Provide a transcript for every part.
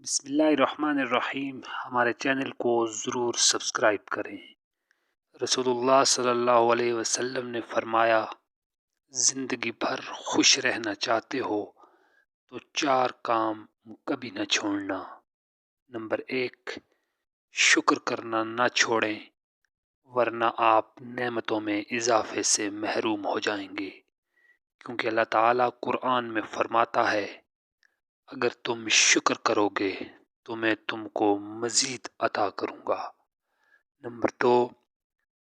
بسم اللہ الرحمن الرحیم۔ ہمارے چینل کو ضرور سبسکرائب کریں۔ رسول اللہ صلی اللہ علیہ وسلم نے فرمایا، زندگی بھر خوش رہنا چاہتے ہو تو 4 کام کبھی نہ چھوڑنا۔ نمبر 1، شکر کرنا نہ چھوڑیں، ورنہ آپ نعمتوں میں اضافے سے محروم ہو جائیں گے، کیونکہ اللہ تعالیٰ قرآن میں فرماتا ہے، اگر تم شکر کرو گے تو میں تم کو مزید عطا کروں گا۔ نمبر 2،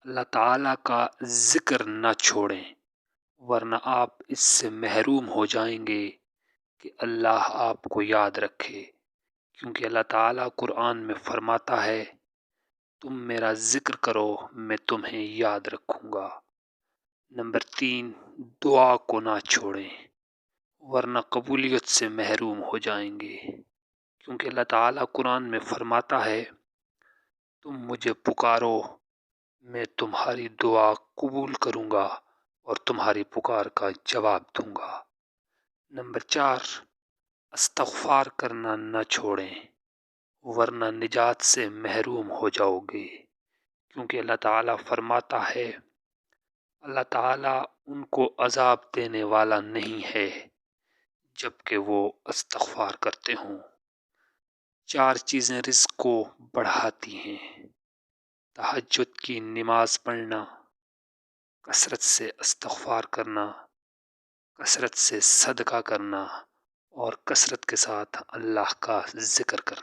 اللہ تعالیٰ کا ذکر نہ چھوڑیں، ورنہ آپ اس سے محروم ہو جائیں گے کہ اللہ آپ کو یاد رکھے، کیونکہ اللہ تعالیٰ قرآن میں فرماتا ہے، تم میرا ذکر کرو میں تمہیں یاد رکھوں گا۔ نمبر 3، دعا کو نہ چھوڑیں، ورنہ قبولیت سے محروم ہو جائیں گے، کیونکہ اللہ تعالیٰ قرآن میں فرماتا ہے، تم مجھے پکارو میں تمہاری دعا قبول کروں گا اور تمہاری پکار کا جواب دوں گا۔ نمبر 4، استغفار کرنا نہ چھوڑیں، ورنہ نجات سے محروم ہو جاؤ گے، کیونکہ اللہ تعالیٰ فرماتا ہے، اللہ تعالیٰ ان کو عذاب دینے والا نہیں ہے جبکہ وہ استغفار کرتے ہوں۔ 4 چیزیں رزق کو بڑھاتی ہیں: تہجد کی نماز پڑھنا، کثرت سے استغفار کرنا، کثرت سے صدقہ کرنا اور کثرت کے ساتھ اللہ کا ذکر کرنا۔